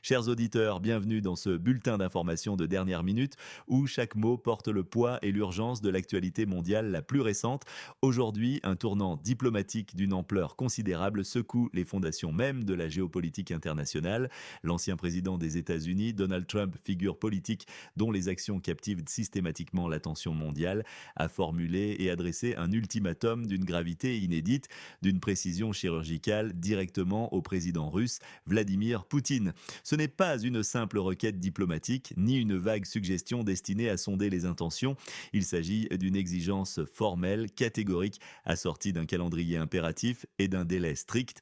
Chers auditeurs, bienvenue dans ce bulletin d'information de dernière minute où chaque mot porte le poids et l'urgence de l'actualité mondiale la plus récente. Aujourd'hui, un tournant diplomatique d'une ampleur considérable secoue les fondations même de la géopolitique internationale. L'ancien président des États-Unis, Donald Trump, figure politique dont les actions captivent systématiquement l'attention mondiale, a formulé et adressé un ultimatum d'une gravité inédite, d'une précision chirurgicale directement au président russe, Vladimir Poutine. Ce n'est pas une simple requête diplomatique, ni une vague suggestion destinée à sonder les intentions. Il s'agit d'une exigence formelle, catégorique, assortie d'un calendrier impératif et d'un délai strict.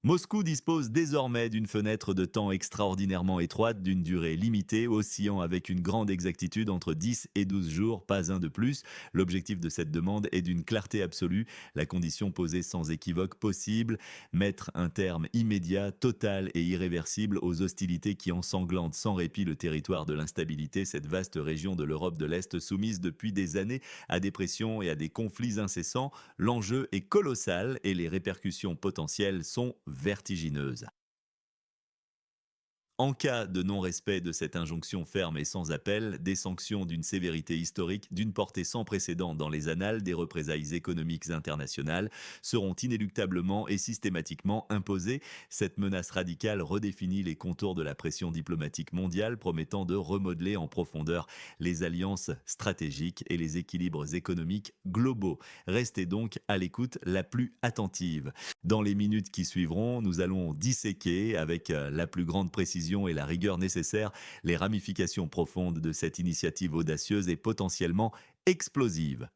Moscou dispose désormais d'une fenêtre de temps extraordinairement étroite, d'une durée limitée, oscillant avec une grande exactitude entre 10 et 12 jours, pas un de plus. L'objectif de cette demande est d'une clarté absolue, la condition posée sans équivoque possible, mettre un terme immédiat, total et irréversible aux hostilités qui ensanglantent sans répit le territoire de l'instabilité, cette vaste région de l'Europe de l'Est soumise depuis des années à des pressions et à des conflits incessants. L'enjeu est colossal et les répercussions potentielles sont vertigineuses. En cas de non-respect de cette injonction ferme et sans appel, des sanctions d'une sévérité historique, d'une portée sans précédent dans les annales des représailles économiques internationales, seront inéluctablement et systématiquement imposées. Cette menace radicale redéfinit les contours de la pression diplomatique mondiale, promettant de remodeler en profondeur les alliances stratégiques et les équilibres économiques globaux. Restez donc à l'écoute la plus attentive. Dans les minutes qui suivront, nous allons disséquer avec la plus grande précision et la rigueur nécessaire les ramifications profondes de cette initiative audacieuse et potentiellement explosive.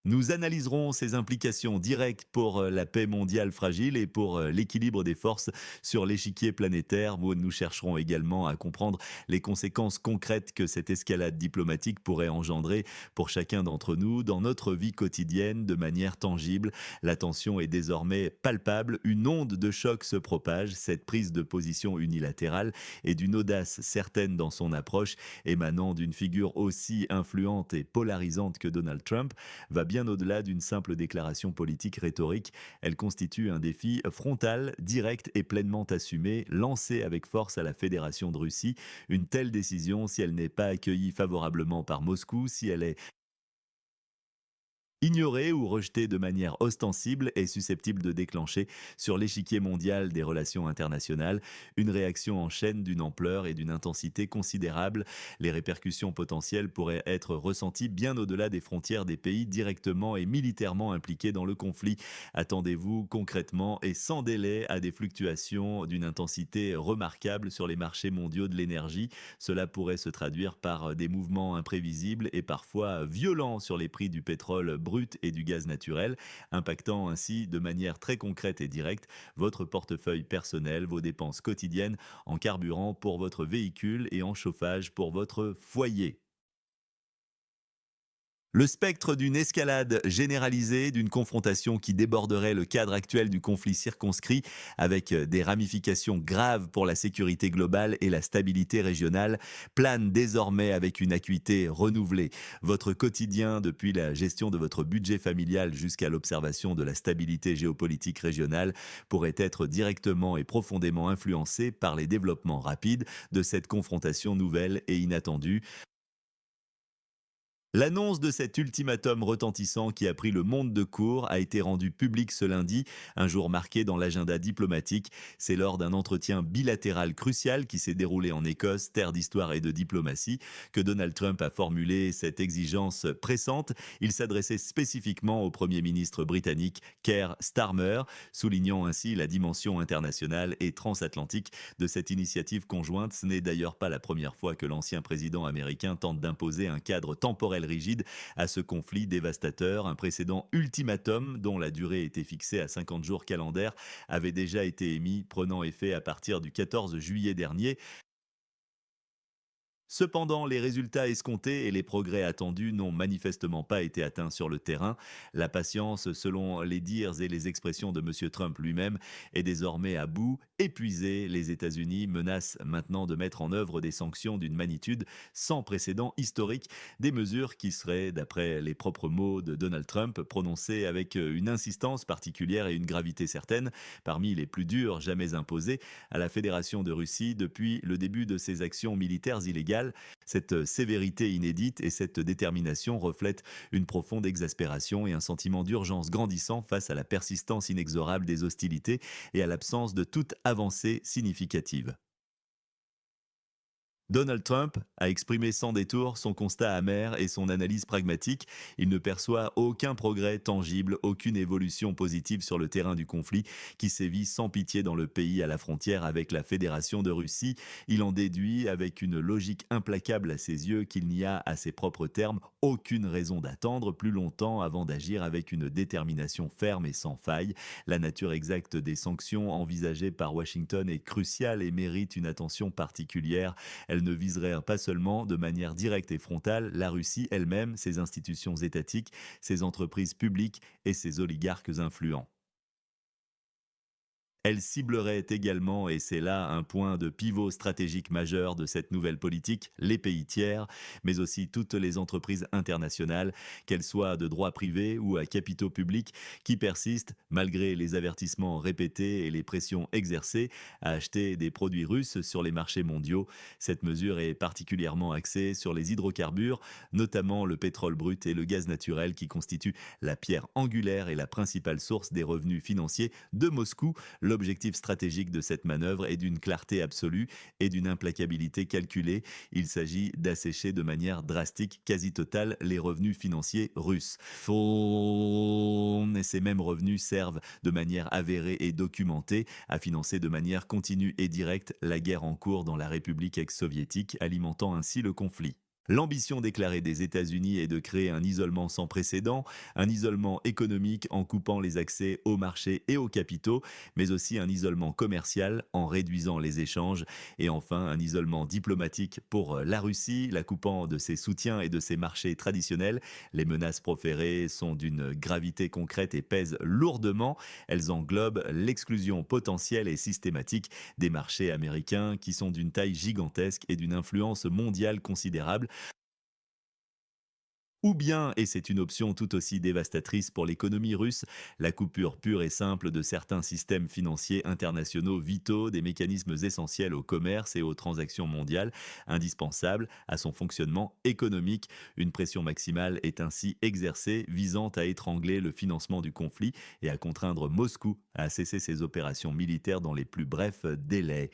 Nous analyserons ses implications directes pour la paix mondiale fragile et pour l'équilibre des forces sur l'échiquier planétaire, où nous chercherons également à comprendre les conséquences concrètes que cette escalade diplomatique pourrait engendrer pour chacun d'entre nous dans notre vie quotidienne de manière tangible. La tension est désormais palpable, une onde de choc se propage, cette prise de position unilatérale et d'une audace certaine dans son approche, émanant d'une figure aussi influente et polarisante que Donald Trump, va bien au-delà d'une simple déclaration politique rhétorique. Elle constitue un défi frontal, direct et pleinement assumé, lancé avec force à la Fédération de Russie. Une telle décision, si elle n'est pas accueillie favorablement par Moscou, si elle est ignorée ou rejetée de manière ostensible est susceptible de déclencher sur l'échiquier mondial des relations internationales une réaction en chaîne d'une ampleur et d'une intensité considérables. Les répercussions potentielles pourraient être ressenties bien au-delà des frontières des pays directement et militairement impliqués dans le conflit. Attendez-vous concrètement et sans délai à des fluctuations d'une intensité remarquable sur les marchés mondiaux de l'énergie. Cela pourrait se traduire par des mouvements imprévisibles et parfois violents sur les prix du pétrole brut et du gaz naturel, impactant ainsi de manière très concrète et directe votre portefeuille personnel, vos dépenses quotidiennes en carburant pour votre véhicule et en chauffage pour votre foyer. Le spectre d'une escalade généralisée, d'une confrontation qui déborderait le cadre actuel du conflit circonscrit, avec des ramifications graves pour la sécurité globale et la stabilité régionale, plane désormais avec une acuité renouvelée. Votre quotidien, depuis la gestion de votre budget familial jusqu'à l'observation de la stabilité géopolitique régionale, pourrait être directement et profondément influencé par les développements rapides de cette confrontation nouvelle et inattendue. L'annonce de cet ultimatum retentissant qui a pris le monde de court a été rendue publique ce lundi, un jour marqué dans l'agenda diplomatique. C'est lors d'un entretien bilatéral crucial qui s'est déroulé en Écosse, terre d'histoire et de diplomatie, que Donald Trump a formulé cette exigence pressante. Il s'adressait spécifiquement au Premier ministre britannique Keir Starmer, soulignant ainsi la dimension internationale et transatlantique de cette initiative conjointe. Ce n'est d'ailleurs pas la première fois que l'ancien président américain tente d'imposer un cadre temporel rigide à ce conflit dévastateur. Un précédent ultimatum, dont la durée était fixée à 50 jours calendaires, avait déjà été émis, prenant effet à partir du 14 juillet dernier. Cependant, les résultats escomptés et les progrès attendus n'ont manifestement pas été atteints sur le terrain. La patience, selon les dires et les expressions de M. Trump lui-même, est désormais à bout. Épuisés, les États-Unis menacent maintenant de mettre en œuvre des sanctions d'une magnitude sans précédent historique, des mesures qui seraient, d'après les propres mots de Donald Trump, prononcées avec une insistance particulière et une gravité certaine, parmi les plus dures jamais imposées à la Fédération de Russie depuis le début de ses actions militaires illégales. Cette sévérité inédite et cette détermination reflètent une profonde exaspération et un sentiment d'urgence grandissant face à la persistance inexorable des hostilités et à l'absence de toute avancée significative. Donald Trump a exprimé sans détour son constat amer et son analyse pragmatique. Il ne perçoit aucun progrès tangible, aucune évolution positive sur le terrain du conflit qui sévit sans pitié dans le pays à la frontière avec la Fédération de Russie. Il en déduit avec une logique implacable à ses yeux qu'il n'y a, à ses propres termes, aucune raison d'attendre plus longtemps avant d'agir avec une détermination ferme et sans faille. La nature exacte des sanctions envisagées par Washington est cruciale et mérite une attention particulière. Elle ne viserait pas seulement de manière directe et frontale la Russie elle-même, ses institutions étatiques, ses entreprises publiques et ses oligarques influents. Elle ciblerait également, et c'est là un point de pivot stratégique majeur de cette nouvelle politique, les pays tiers, mais aussi toutes les entreprises internationales, qu'elles soient de droit privé ou à capitaux publics, qui persistent, malgré les avertissements répétés et les pressions exercées, à acheter des produits russes sur les marchés mondiaux. Cette mesure est particulièrement axée sur les hydrocarbures, notamment le pétrole brut et le gaz naturel, qui constituent la pierre angulaire et la principale source des revenus financiers de Moscou. L'objectif stratégique de cette manœuvre est d'une clarté absolue et d'une implacabilité calculée. Il s'agit d'assécher de manière drastique, quasi totale, les revenus financiers russes. Et ces mêmes revenus servent de manière avérée et documentée à financer de manière continue et directe la guerre en cours dans la République ex-soviétique, alimentant ainsi le conflit. L'ambition déclarée des États-Unis est de créer un isolement sans précédent, un isolement économique en coupant les accès aux marchés et aux capitaux, mais aussi un isolement commercial en réduisant les échanges, et enfin un isolement diplomatique pour la Russie, la coupant de ses soutiens et de ses marchés traditionnels. Les menaces proférées sont d'une gravité concrète et pèsent lourdement. Elles englobent l'exclusion potentielle et systématique des marchés américains qui sont d'une taille gigantesque et d'une influence mondiale considérable, ou bien, et c'est une option tout aussi dévastatrice pour l'économie russe, la coupure pure et simple de certains systèmes financiers internationaux vitaux, des mécanismes essentiels au commerce et aux transactions mondiales, indispensables à son fonctionnement économique. Une pression maximale est ainsi exercée, visant à étrangler le financement du conflit et à contraindre Moscou à cesser ses opérations militaires dans les plus brefs délais.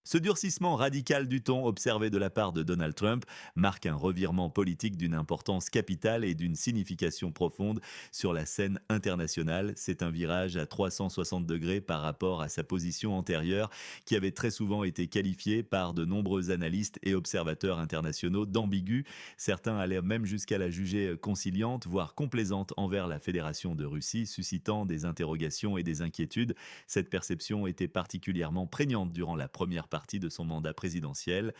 Ce durcissement radical du ton observé de la part de Donald Trump marque un revirement politique d'une importance capitale et d'une signification profonde sur la scène internationale. C'est un virage à 360 degrés par rapport à sa position antérieure qui avait très souvent été qualifiée par de nombreux analystes et observateurs internationaux d'ambiguë. Certains allaient même jusqu'à la juger conciliante, voire complaisante envers la Fédération de Russie, suscitant des interrogations et des inquiétudes. Cette perception était particulièrement prégnante durant la première partie de son mandat présidentiel.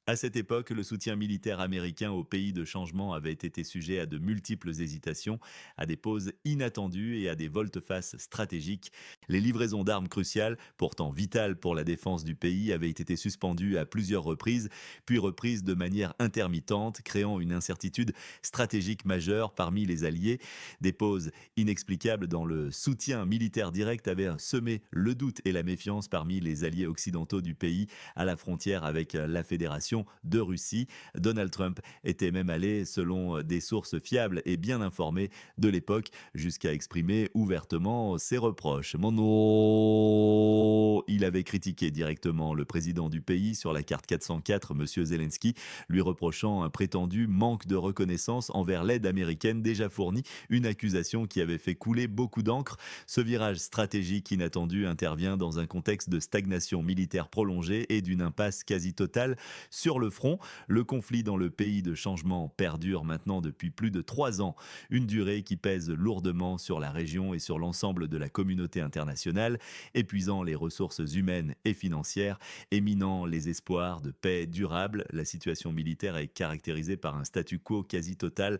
À cette époque, le soutien militaire américain au pays de changement avait été sujet à de multiples hésitations, à des pauses inattendues et à des volte-face stratégiques. Les livraisons d'armes cruciales, pourtant vitales pour la défense du pays, avaient été suspendues à plusieurs reprises, puis reprises de manière intermittente, créant une incertitude stratégique majeure parmi les alliés. Des pauses inexplicables dans le soutien militaire direct avaient semé le doute et la méfiance parmi les alliés occidentaux du pays à la frontière avec la Fédération de Russie. Donald Trump était même allé, selon des sources fiables et bien informées de l'époque, jusqu'à exprimer ouvertement ses reproches. Mon nom, il avait critiqué directement le président du pays sur la carte 404, M. Zelensky, lui reprochant un prétendu manque de reconnaissance envers l'aide américaine déjà fournie, une accusation qui avait fait couler beaucoup d'encre. Ce virage stratégique inattendu intervient dans un contexte de stagnation militaire prolongée et d'une impasse quasi totale sur le front. Le conflit dans le pays de changement perdure maintenant depuis plus de 3 ans, une durée qui pèse lourdement sur la région et sur l'ensemble de la communauté internationale, épuisant les ressources humaines et financières et minant les espoirs de paix durable. La situation militaire est caractérisée par un statu quo quasi total.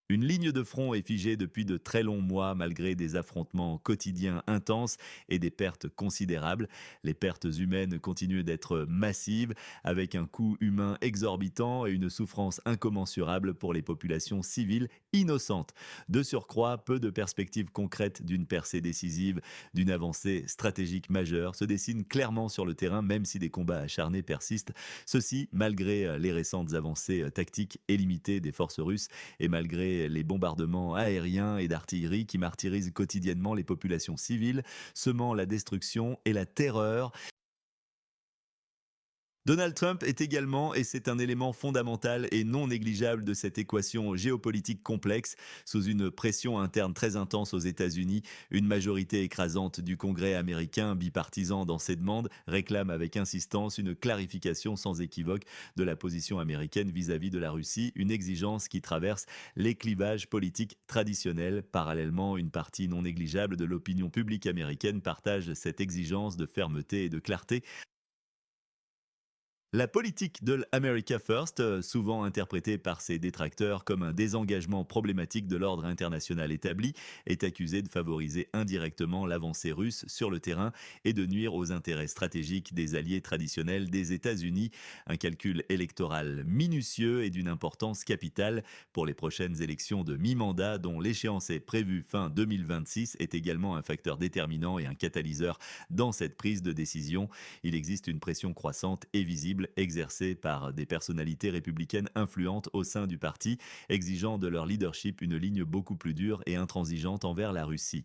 Une ligne de front est figée depuis de très longs mois malgré des affrontements quotidiens intenses et des pertes considérables. Les pertes humaines continuent d'être massives, avec un coût humain exorbitant et une souffrance incommensurable pour les populations civiles innocentes. De surcroît, peu de perspectives concrètes d'une percée décisive, d'une avancée stratégique majeure se dessinent clairement sur le terrain, même si des combats acharnés persistent. Ceci malgré les récentes avancées tactiques et limitées des forces russes et malgré les bombardements aériens et d'artillerie qui martyrisent quotidiennement les populations civiles, semant la destruction et la terreur. Donald Trump est également, et c'est un élément fondamental et non négligeable de cette équation géopolitique complexe, sous une pression interne très intense aux États-Unis, une majorité écrasante du Congrès américain, bipartisan dans ses demandes, réclame avec insistance une clarification sans équivoque de la position américaine vis-à-vis de la Russie, une exigence qui traverse les clivages politiques traditionnels. Parallèlement, une partie non négligeable de l'opinion publique américaine partage cette exigence de fermeté et de clarté. La politique de l'America First, souvent interprétée par ses détracteurs comme un désengagement problématique de l'ordre international établi, est accusée de favoriser indirectement l'avancée russe sur le terrain et de nuire aux intérêts stratégiques des alliés traditionnels des États-Unis. Un calcul électoral minutieux et d'une importance capitale pour les prochaines élections de mi-mandat dont l'échéance est prévue fin 2026 est également un facteur déterminant et un catalyseur dans cette prise de décision. Il existe une pression croissante et visible exercée par des personnalités républicaines influentes au sein du parti, exigeant de leur leadership une ligne beaucoup plus dure et intransigeante envers la Russie.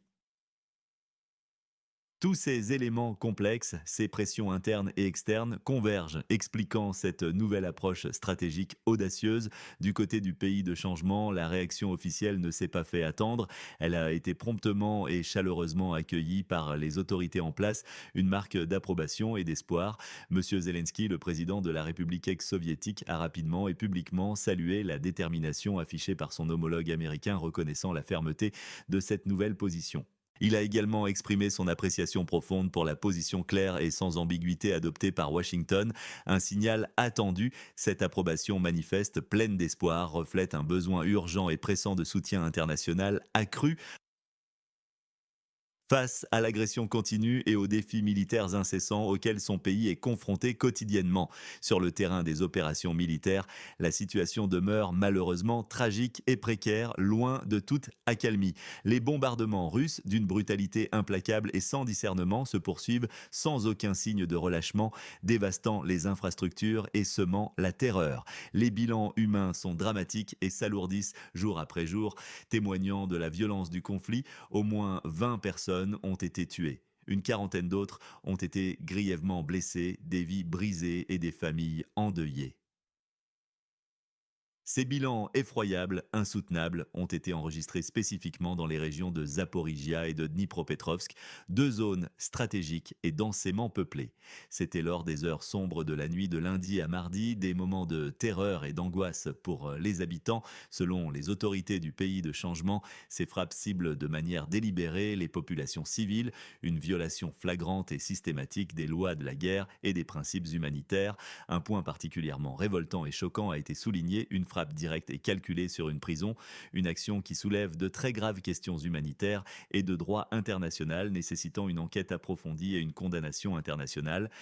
Tous ces éléments complexes, ces pressions internes et externes convergent, expliquant cette nouvelle approche stratégique audacieuse. Du côté du pays de changement, la réaction officielle ne s'est pas fait attendre. Elle a été promptement et chaleureusement accueillie par les autorités en place, une marque d'approbation et d'espoir. Monsieur Zelensky, le président de la République ex-soviétique, a rapidement et publiquement salué la détermination affichée par son homologue américain, reconnaissant la fermeté de cette nouvelle position. Il a également exprimé son appréciation profonde pour la position claire et sans ambiguïté adoptée par Washington, un signal attendu. Cette approbation manifeste, pleine d'espoir, reflète un besoin urgent et pressant de soutien international accru face à l'agression continue et aux défis militaires incessants auxquels son pays est confronté quotidiennement. Sur le terrain des opérations militaires, la situation demeure malheureusement tragique et précaire, loin de toute accalmie. Les bombardements russes, d'une brutalité implacable et sans discernement, se poursuivent sans aucun signe de relâchement, dévastant les infrastructures et semant la terreur. Les bilans humains sont dramatiques et s'alourdissent jour après jour, témoignant de la violence du conflit. Au moins 20 personnes ont été tuées. Une quarantaine d'autres ont été grièvement blessées, des vies brisées et des familles endeuillées. Ces bilans effroyables, insoutenables, ont été enregistrés spécifiquement dans les régions de Zaporizhia et de Dnipropetrovsk, deux zones stratégiques et densément peuplées. C'était lors des heures sombres de la nuit de lundi à mardi, des moments de terreur et d'angoisse pour les habitants. Selon les autorités du pays de changement, ces frappes ciblent de manière délibérée les populations civiles, une violation flagrante et systématique des lois de la guerre et des principes humanitaires. Un point particulièrement révoltant et choquant a été souligné, une frappe directe et calculée sur une prison, une action qui soulève de très graves questions humanitaires et de droit international nécessitant une enquête approfondie et une condamnation internationale.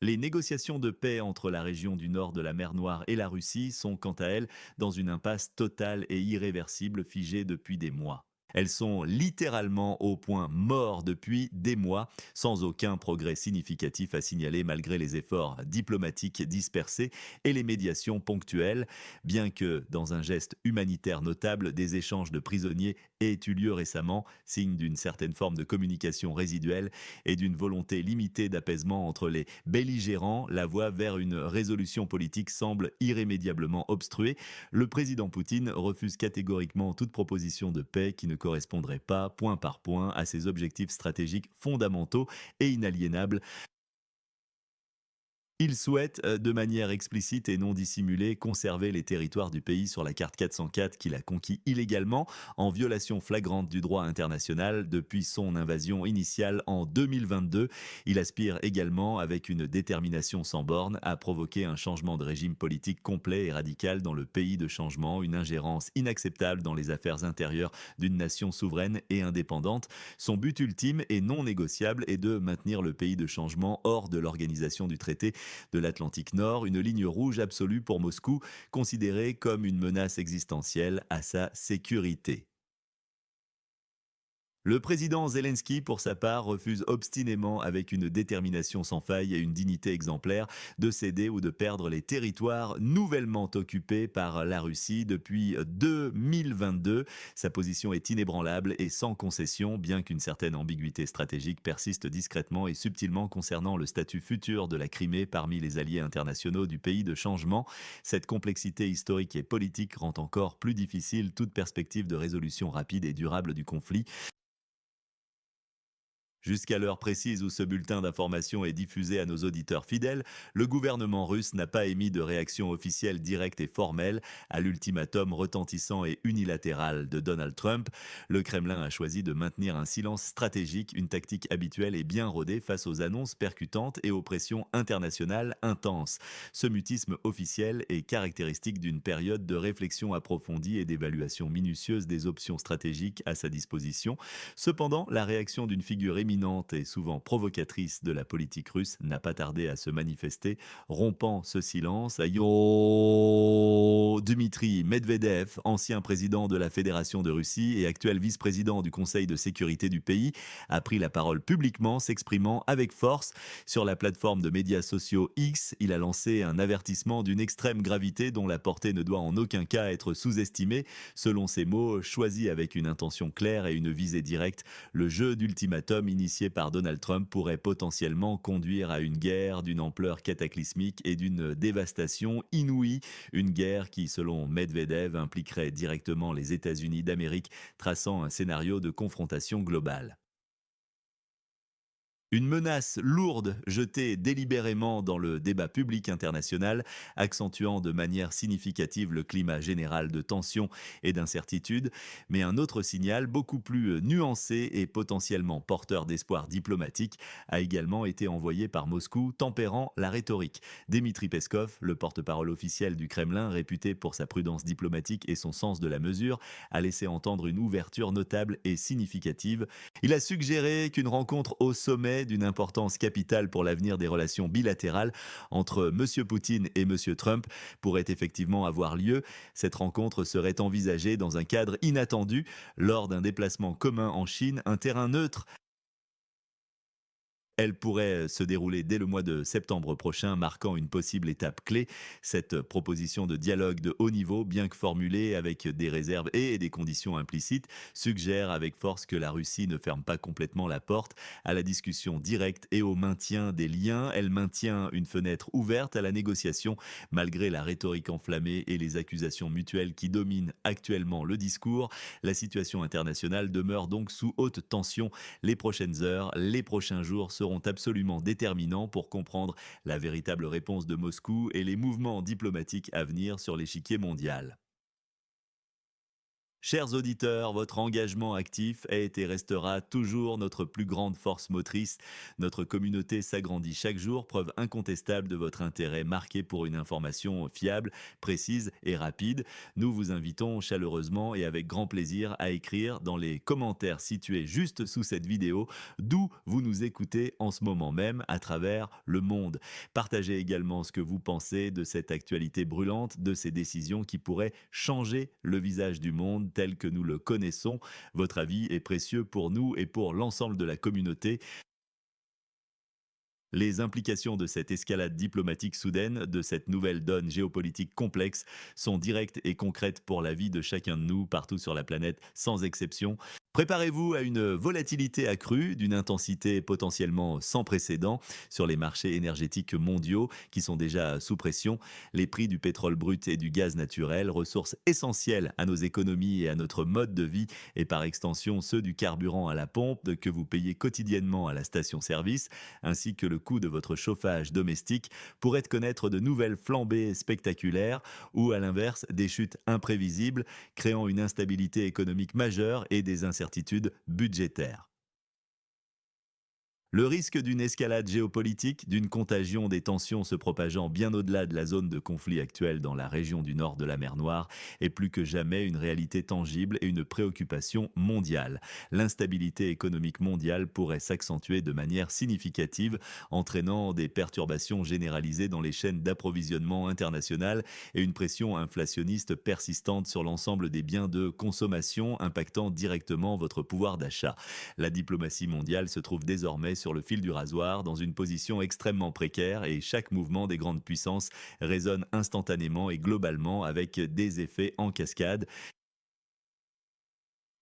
Les négociations de paix entre la région du nord de la mer Noire et la Russie sont quant à elles dans une impasse totale et irréversible figée depuis des mois. Elles sont littéralement au point mort depuis des mois, sans aucun progrès significatif à signaler malgré les efforts diplomatiques dispersés et les médiations ponctuelles, bien que, dans un geste humanitaire notable, des échanges de prisonniers aient eu lieu récemment, signe d'une certaine forme de communication résiduelle et d'une volonté limitée d'apaisement entre les belligérants. La voie vers une résolution politique semble irrémédiablement obstruée. Le président Poutine refuse catégoriquement toute proposition de paix qui ne correspondrait pas, point par point, à ses objectifs stratégiques fondamentaux et inaliénables. Il souhaite, de manière explicite et non dissimulée, conserver les territoires du pays sur la carte 404 qu'il a conquis illégalement, en violation flagrante du droit international depuis son invasion initiale en 2022. Il aspire également, avec une détermination sans borne, à provoquer un changement de régime politique complet et radical dans le pays de changement, une ingérence inacceptable dans les affaires intérieures d'une nation souveraine et indépendante. Son but ultime et non négociable est de maintenir le pays de changement hors de l'organisation du traité de l'Atlantique Nord, une ligne rouge absolue pour Moscou, considérée comme une menace existentielle à sa sécurité. Le président Zelensky, pour sa part, refuse obstinément, avec une détermination sans faille et une dignité exemplaire, de céder ou de perdre les territoires nouvellement occupés par la Russie depuis 2022. Sa position est inébranlable et sans concession, bien qu'une certaine ambiguïté stratégique persiste discrètement et subtilement concernant le statut futur de la Crimée parmi les alliés internationaux du pays de changement. Cette complexité historique et politique rend encore plus difficile toute perspective de résolution rapide et durable du conflit. Jusqu'à l'heure précise où ce bulletin d'information est diffusé à nos auditeurs fidèles, le gouvernement russe n'a pas émis de réaction officielle directe et formelle à l'ultimatum retentissant et unilatéral de Donald Trump. Le Kremlin a choisi de maintenir un silence stratégique, une tactique habituelle et bien rodée face aux annonces percutantes et aux pressions internationales intenses. Ce mutisme officiel est caractéristique d'une période de réflexion approfondie et d'évaluation minutieuse des options stratégiques à sa disposition. Cependant, la réaction d'une figure éminente et souvent provocatrice de la politique russe n'a pas tardé à se manifester, rompant ce silence. Dmitri Medvedev, ancien président de la Fédération de Russie et actuel vice-président du Conseil de sécurité du pays, a pris la parole publiquement, s'exprimant avec force sur la plateforme de médias sociaux X. Il a lancé un avertissement d'une extrême gravité dont la portée ne doit en aucun cas être sous-estimée. Selon ses mots, choisis avec une intention claire et une visée directe, le jeu d'ultimatum initié par Donald Trump pourrait potentiellement conduire à une guerre d'une ampleur cataclysmique et d'une dévastation inouïe, une guerre qui, selon Medvedev, impliquerait directement les États-Unis d'Amérique, traçant un scénario de confrontation globale. Une menace lourde jetée délibérément dans le débat public international, accentuant de manière significative le climat général de tension et d'incertitude, mais un autre signal beaucoup plus nuancé et potentiellement porteur d'espoir diplomatique a également été envoyé par Moscou, tempérant la rhétorique. Dmitri Peskov, le porte-parole officiel du Kremlin, réputé pour sa prudence diplomatique et son sens de la mesure, a laissé entendre une ouverture notable et significative. Il a suggéré qu'une rencontre au sommet d'une importance capitale pour l'avenir des relations bilatérales entre M. Poutine et M. Trump pourrait effectivement avoir lieu. Cette rencontre serait envisagée dans un cadre inattendu lors d'un déplacement commun en Chine, un terrain neutre. Elle pourrait se dérouler dès le mois de septembre prochain, marquant une possible étape clé. Cette proposition de dialogue de haut niveau, bien que formulée avec des réserves et des conditions implicites, suggère avec force que la Russie ne ferme pas complètement la porte à la discussion directe et au maintien des liens. Elle maintient une fenêtre ouverte à la négociation, malgré la rhétorique enflammée et les accusations mutuelles qui dominent actuellement le discours. La situation internationale demeure donc sous haute tension. Les prochaines heures, les prochains jours seront absolument déterminants pour comprendre la véritable réponse de Moscou et les mouvements diplomatiques à venir sur l'échiquier mondial. Chers auditeurs, votre engagement actif est et restera toujours notre plus grande force motrice. Notre communauté s'agrandit chaque jour, preuve incontestable de votre intérêt marqué pour une information fiable, précise et rapide. Nous vous invitons chaleureusement et avec grand plaisir à écrire dans les commentaires situés juste sous cette vidéo d'où vous nous écoutez en ce moment même à travers le monde. Partagez également ce que vous pensez de cette actualité brûlante, de ces décisions qui pourraient changer le visage du monde tel que nous le connaissons. Votre avis est précieux pour nous et pour l'ensemble de la communauté. Les implications de cette escalade diplomatique soudaine, de cette nouvelle donne géopolitique complexe, sont directes et concrètes pour la vie de chacun de nous partout sur la planète, sans exception. Préparez-vous à une volatilité accrue, d'une intensité potentiellement sans précédent sur les marchés énergétiques mondiaux qui sont déjà sous pression. Les prix du pétrole brut et du gaz naturel, ressources essentielles à nos économies et à notre mode de vie, et par extension ceux du carburant à la pompe que vous payez quotidiennement à la station-service, ainsi que le coût de votre chauffage domestique, pourraient connaître de nouvelles flambées spectaculaires ou à l'inverse des chutes imprévisibles, créant une instabilité économique majeure et des incertitudes budgétaires. Le risque d'une escalade géopolitique, d'une contagion des tensions se propageant bien au-delà de la zone de conflit actuelle dans la région du nord de la mer Noire est plus que jamais une réalité tangible et une préoccupation mondiale. L'instabilité économique mondiale pourrait s'accentuer de manière significative, entraînant des perturbations généralisées dans les chaînes d'approvisionnement internationales et une pression inflationniste persistante sur l'ensemble des biens de consommation impactant directement votre pouvoir d'achat. La diplomatie mondiale se trouve désormais sur le fil du rasoir, dans une position extrêmement précaire, et chaque mouvement des grandes puissances résonne instantanément et globalement avec des effets en cascade.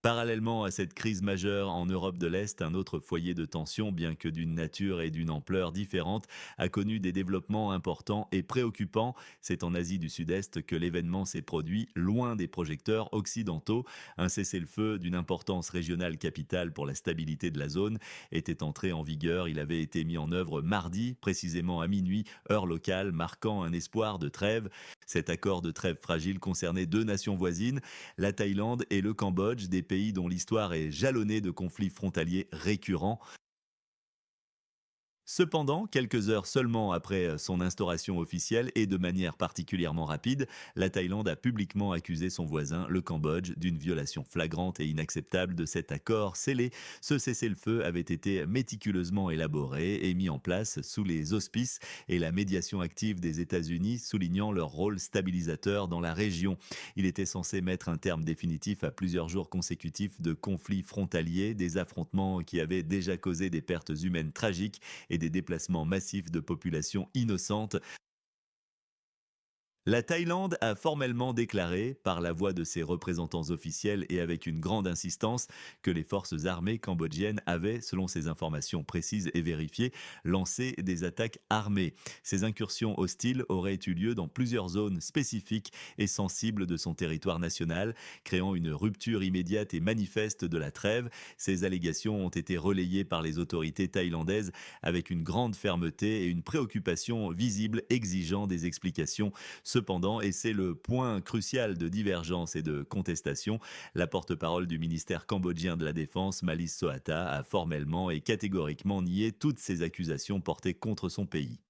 Parallèlement à cette crise majeure en Europe de l'Est, un autre foyer de tension, bien que d'une nature et d'une ampleur différentes, a connu des développements importants et préoccupants. C'est en Asie du Sud-Est que l'événement s'est produit, loin des projecteurs occidentaux. Un cessez-le-feu d'une importance régionale capitale pour la stabilité de la zone était entré en vigueur. Il avait été mis en œuvre mardi, précisément à minuit, heure locale, marquant un espoir de trêve. Cet accord de trêve fragile concernait deux nations voisines, la Thaïlande et le Cambodge, des pays dont l'histoire est jalonnée de conflits frontaliers récurrents. Cependant, quelques heures seulement après son instauration officielle et de manière particulièrement rapide, la Thaïlande a publiquement accusé son voisin, le Cambodge, d'une violation flagrante et inacceptable de cet accord scellé. Ce cessez-le-feu avait été méticuleusement élaboré et mis en place sous les auspices et la médiation active des États-Unis, soulignant leur rôle stabilisateur dans la région. Il était censé mettre un terme définitif à plusieurs jours consécutifs de conflits frontaliers, des affrontements qui avaient déjà causé des pertes humaines tragiques et des déplacements massifs de populations innocentes. La Thaïlande a formellement déclaré, par la voix de ses représentants officiels et avec une grande insistance, que les forces armées cambodgiennes avaient, selon ces informations précises et vérifiées, lancé des attaques armées. Ces incursions hostiles auraient eu lieu dans plusieurs zones spécifiques et sensibles de son territoire national, créant une rupture immédiate et manifeste de la trêve. Ces allégations ont été relayées par les autorités thaïlandaises avec une grande fermeté et une préoccupation visible exigeant des explications. Cependant, et c'est le point crucial de divergence et de contestation, la porte-parole du ministère cambodgien de la Défense, Malice Soata, a formellement et catégoriquement nié toutes ces accusations portées contre son pays.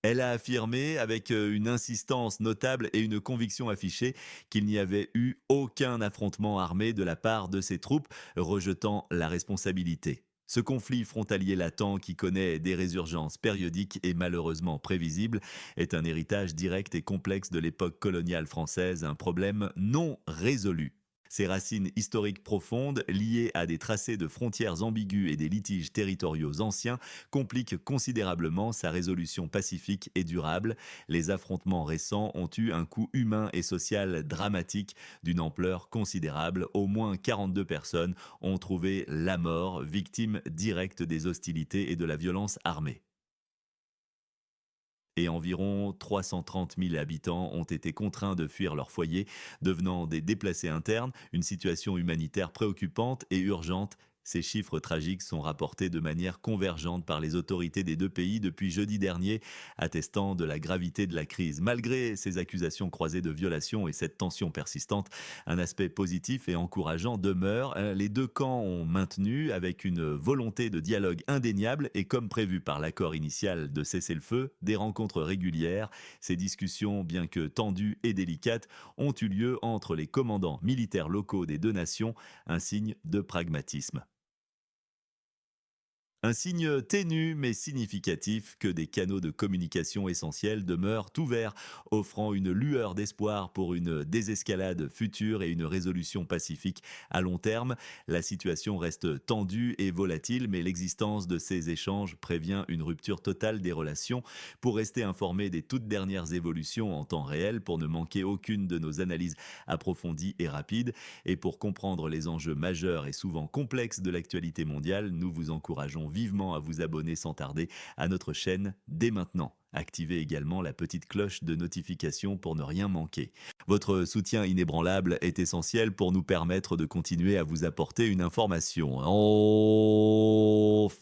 Elle a affirmé avec une insistance notable et une conviction affichée qu'il n'y avait eu aucun affrontement armé de la part de ses troupes, rejetant la responsabilité. Ce conflit frontalier latent qui connaît des résurgences périodiques et malheureusement prévisibles est un héritage direct et complexe de l'époque coloniale française, un problème non résolu. Ses racines historiques profondes, liées à des tracés de frontières ambigus et des litiges territoriaux anciens, compliquent considérablement sa résolution pacifique et durable. Les affrontements récents ont eu un coût humain et social dramatique d'une ampleur considérable. Au moins 42 personnes ont trouvé la mort, victimes directes des hostilités et de la violence armée. Et environ 330 000 habitants ont été contraints de fuir leur foyer, devenant des déplacés internes, une situation humanitaire préoccupante et urgente. Ces chiffres tragiques sont rapportés de manière convergente par les autorités des deux pays depuis jeudi dernier, attestant de la gravité de la crise. Malgré ces accusations croisées de violation et cette tension persistante, un aspect positif et encourageant demeure. Les deux camps ont maintenu, avec une volonté de dialogue indéniable et comme prévu par l'accord initial de cessez-le-feu, des rencontres régulières. Ces discussions, bien que tendues et délicates, ont eu lieu entre les commandants militaires locaux des deux nations, un signe de pragmatisme. Un signe ténu mais significatif que des canaux de communication essentiels demeurent ouverts, offrant une lueur d'espoir pour une désescalade future et une résolution pacifique à long terme. La situation reste tendue et volatile, mais l'existence de ces échanges prévient une rupture totale des relations. Pour rester informé des toutes dernières évolutions en temps réel, pour ne manquer aucune de nos analyses approfondies et rapides, et pour comprendre les enjeux majeurs et souvent complexes de l'actualité mondiale, nous vous encourageons vivement à vous abonner sans tarder à notre chaîne dès maintenant. Activez également la petite cloche de notification pour ne rien manquer. Votre soutien inébranlable est essentiel pour nous permettre de continuer à vous apporter une information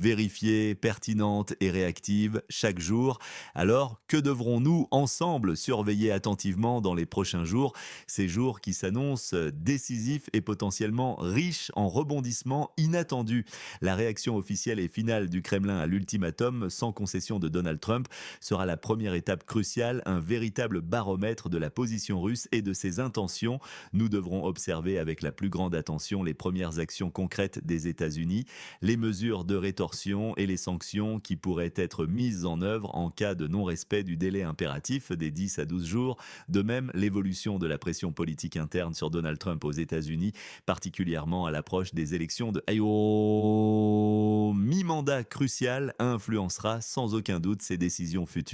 vérifiée, pertinente et réactive chaque jour. Alors, que devrons-nous ensemble surveiller attentivement dans les prochains jours, ces jours qui s'annoncent décisifs et potentiellement riches en rebondissements inattendus? La réaction officielle et finale du Kremlin à l'ultimatum sans concession de Donald Trump sera la première étape cruciale, un véritable baromètre de la position russe et de ses intentions. Nous devrons observer avec la plus grande attention les premières actions concrètes des États-Unis, les mesures de rétorsion et les sanctions qui pourraient être mises en œuvre en cas de non-respect du délai impératif des 10 à 12 jours. De même, l'évolution de la pression politique interne sur Donald Trump aux États-Unis, particulièrement à l'approche des élections de Iowa, mi-mandat crucial, influencera sans aucun doute ses décisions futures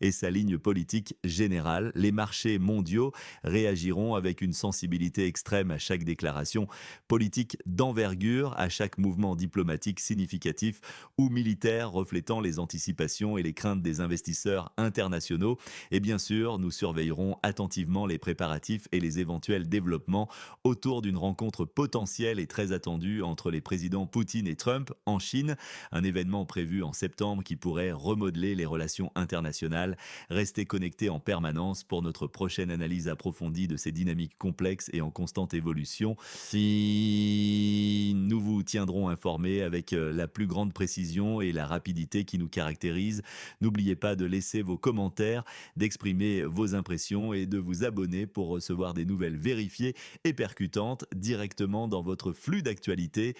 et sa ligne politique générale. Les marchés mondiaux réagiront avec une sensibilité extrême à chaque déclaration politique d'envergure, à chaque mouvement diplomatique significatif ou militaire reflétant les anticipations et les craintes des investisseurs internationaux. Et bien sûr, nous surveillerons attentivement les préparatifs et les éventuels développements autour d'une rencontre potentielle et très attendue entre les présidents Poutine et Trump en Chine, un événement prévu en septembre qui pourrait remodeler les relations internationales. Restez connectés en permanence pour notre prochaine analyse approfondie de ces dynamiques complexes et en constante évolution. Si nous vous tiendrons informés avec la plus grande précision et la rapidité qui nous caractérise, n'oubliez pas de laisser vos commentaires, d'exprimer vos impressions et de vous abonner pour recevoir des nouvelles vérifiées et percutantes directement dans votre flux d'actualité.